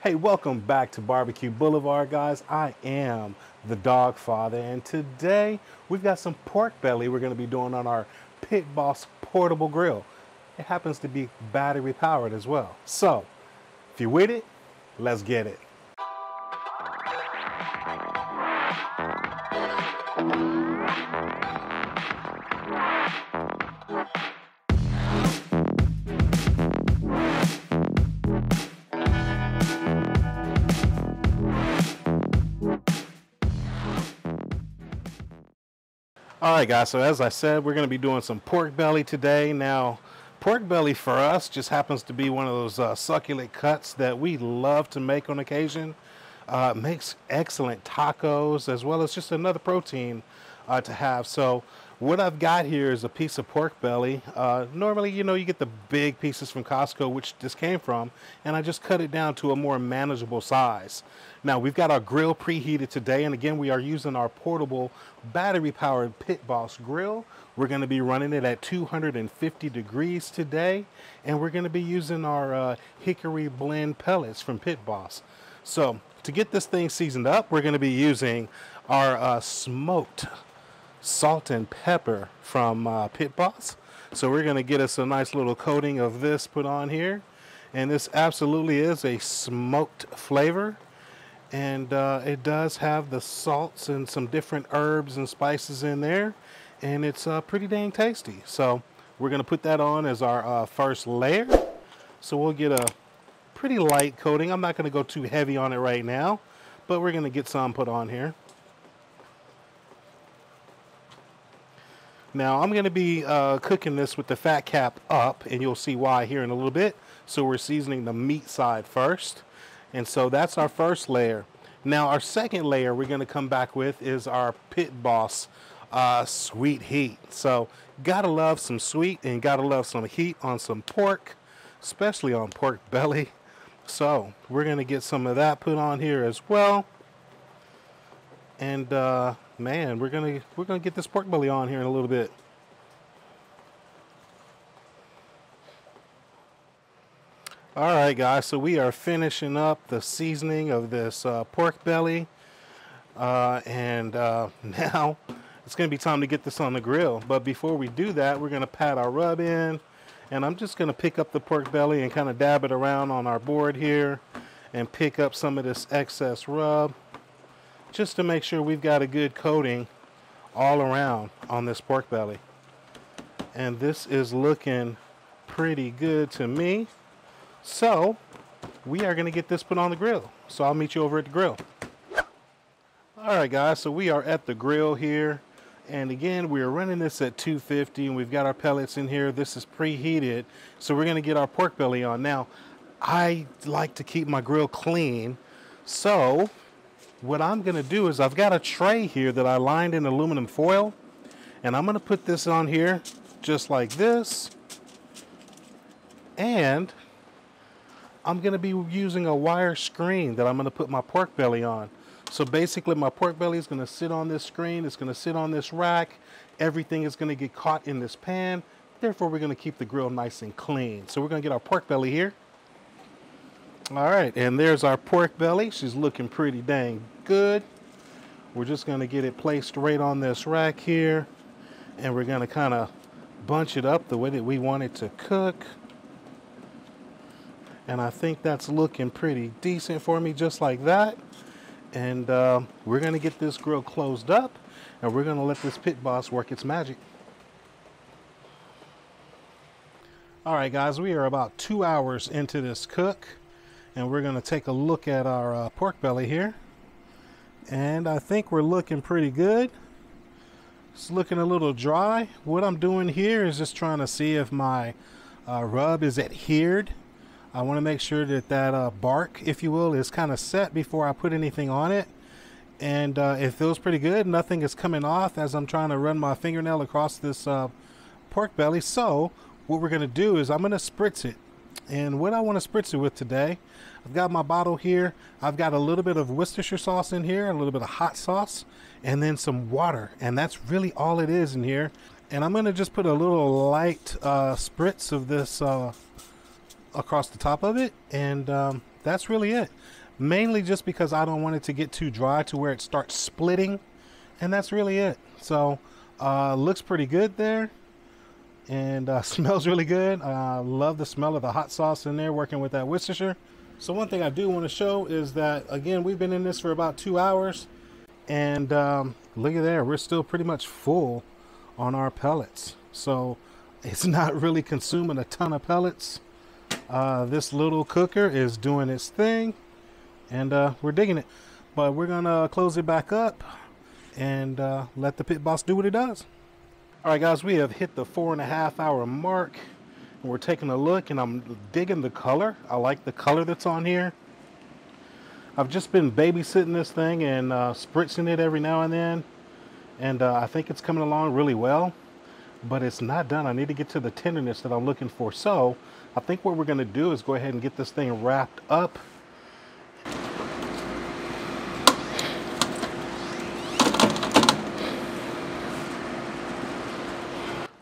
Hey, welcome back to Barbecue Boulevard, guys. I am the Dawgfatha, and today we've got some pork belly we're going to be doing on our Pit Boss portable grill. It happens to be battery powered as well. So, if you're with it, let's get it. All right, guys, so as I said, we're going to be doing some pork belly today. Now, pork belly for us just happens to be one of those succulent cuts that we love to make on occasion. Makes excellent tacos as well as just another protein to have. So what I've got here is a piece of pork belly. Normally, you get the big pieces from Costco, which this came from, and I just cut it down to a more manageable size. Now, we've got our grill preheated today, and again, we are using our portable battery-powered Pit Boss grill. We're going to be running it at 250 degrees today, and we're going to be using our hickory blend pellets from Pit Boss. So, to get this thing seasoned up, we're going to be using our smoked salt and pepper from Pit Boss. So we're going to get us a nice little coating of this put on here, and this absolutely is a smoked flavor. And it does have the salts and some different herbs and spices in there, and it's pretty dang tasty. So we're going to put that on as our first layer. So we'll get a pretty light coating. I'm not going to go too heavy on it right now, but we're going to get some put on here. Now I'm going to be cooking this with the fat cap up, and you'll see why here in a little bit. So we're seasoning the meat side first. And so that's our first layer. Now our second layer we're going to come back with is our Pit Boss sweet heat. So gotta love some sweet and gotta love some heat on some pork, especially on pork belly. So we're going to get some of that put on here as well. And man, we're gonna get this pork belly on here in a little bit. All right, guys, so we are finishing up the seasoning of this pork belly, and now it's going to be time to get this on the grill. But before we do that, we're going to pat our rub in, and I'm just going to pick up the pork belly and kind of dab it around on our board here and pick up some of this excess rub just to make sure we've got a good coating all around on this pork belly. And this is looking pretty good to me. So we are going to get this put on the grill. So I'll meet you over at the grill. All right, guys, so we are at the grill here. And again, we are running this at 250, and we've got our pellets in here. This is preheated. So we're going to get our pork belly on. Now, I like to keep my grill clean. So what I'm going to do is I've got a tray here that I lined in aluminum foil. And I'm going to put this on here just like this. And I'm going to be using a wire screen that I'm going to put my pork belly on. So basically my pork belly is going to sit on this screen. It's going to sit on this rack. Everything is going to get caught in this pan. Therefore, we're going to keep the grill nice and clean. So we're going to get our pork belly here. All right, and there's our pork belly. She's looking pretty dang good. We're just going to get it placed right on this rack here. And we're going to kind of bunch it up the way that we want it to cook. And I think that's looking pretty decent for me, just like that. And we're going to get this grill closed up, and we're going to let this Pit Boss work its magic. All right, guys, we are about 2 hours into this cook, and we're going to take a look at our pork belly here. And I think we're looking pretty good. It's looking a little dry. What I'm doing here is just trying to see if my rub is adhered. I want to make sure that that bark, if you will, is kind of set before I put anything on it. And it feels pretty good. Nothing is coming off as I'm trying to run my fingernail across this pork belly. So what we're going to do is I'm going to spritz it. And what I want to spritz it with today, I've got my bottle here. I've got a little bit of Worcestershire sauce in here, a little bit of hot sauce, and then some water. And that's really all it is in here. And I'm going to just put a little light spritz of this across the top of it, and that's really it. Mainly just because I don't want it to get too dry to where it starts splitting, and that's really it. So looks pretty good there, and smells really good. Love the smell of the hot sauce in there working with that Worcestershire. So one thing I do want to show is that, again, we've been in this for about 2 hours, and look at there, we're still pretty much full on our pellets. So it's not really consuming a ton of pellets. This little cooker is doing its thing, and we're digging it. But we're gonna close it back up and let the pit boss do what it does. All right, guys, we have hit the 4.5 hour mark, and we're taking a look, and I'm digging the color. I like the color that's on here. I've just been babysitting this thing and spritzing it every now and then, and I think it's coming along really well, but it's not done. I need to get to the tenderness that I'm looking for. So I think what we're going to do is go ahead and get this thing wrapped up.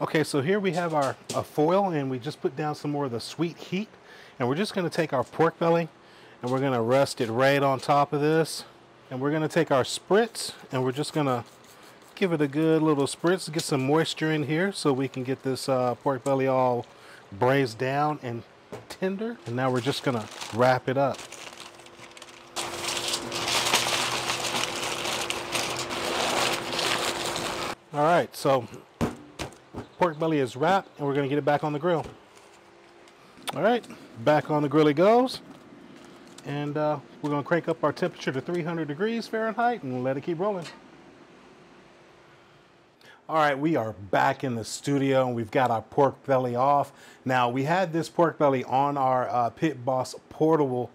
Okay, so here we have our foil, and we just put down some more of the sweet heat, and we're just going to take our pork belly and we're going to rest it right on top of this, and we're going to take our spritz and we're just going to give it a good little spritz, get some moisture in here so we can get this pork belly all braised down and tender. And now we're just going to wrap it up. All right, so pork belly is wrapped, and we're going to get it back on the grill. All right, back on the grill it goes, and we're going to crank up our temperature to 300 degrees Fahrenheit and let it keep rolling. All right, we are back in the studio, and we've got our pork belly off. Now, we had this pork belly on our Pit Boss portable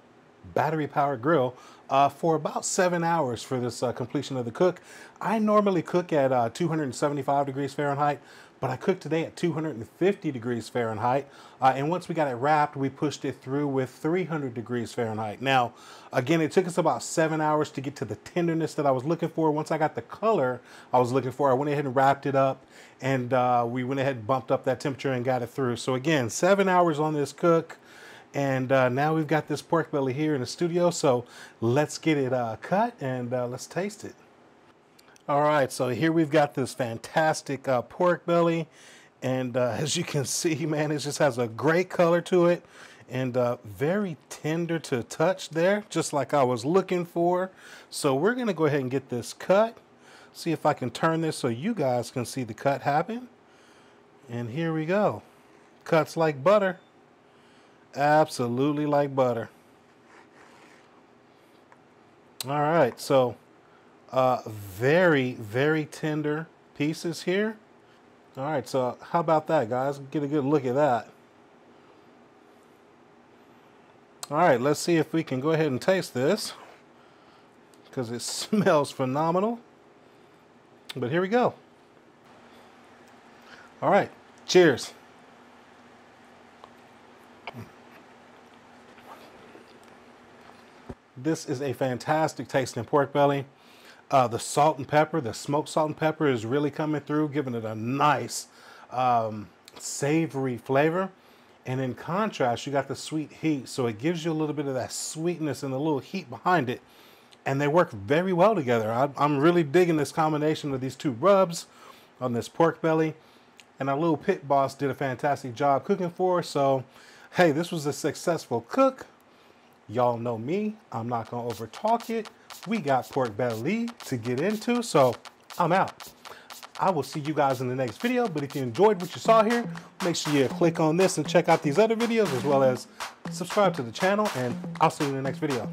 battery-powered grill for about 7 hours for this completion of the cook. I normally cook at 275 degrees Fahrenheit, but I cooked today at 250 degrees Fahrenheit. And once we got it wrapped, we pushed it through with 300 degrees Fahrenheit. Now, again, it took us about 7 hours to get to the tenderness that I was looking for. Once I got the color I was looking for, I went ahead and wrapped it up, and we went ahead and bumped up that temperature and got it through. So again, 7 hours on this cook. And now we've got this pork belly here in the studio, so let's get it cut and let's taste it. All right, so here we've got this fantastic pork belly, and as you can see, man, it just has a great color to it, and very tender to touch there, just like I was looking for. So we're gonna go ahead and get this cut, see if I can turn this so you guys can see the cut happen. And here we go. Cuts like butter. Absolutely like butter. All right, so very, very tender pieces here. All right, so how about that, guys? Get a good look at that. All right, let's see if we can go ahead and taste this, because it smells phenomenal. But here we go. All right, cheers. This is a fantastic tasting pork belly. The salt and pepper, the smoked salt and pepper is really coming through, giving it a nice savory flavor. And in contrast, you got the sweet heat, so it gives you a little bit of that sweetness and a little heat behind it. And they work very well together. I'm really digging this combination of these two rubs on this pork belly. And our little pit boss did a fantastic job cooking for us. So, hey, this was a successful cook. Y'all know me, I'm not gonna over talk it. We got pork belly to get into, so I'm out. I will see you guys in the next video, but if you enjoyed what you saw here, make sure you click on this and check out these other videos, as well as subscribe to the channel, and I'll see you in the next video.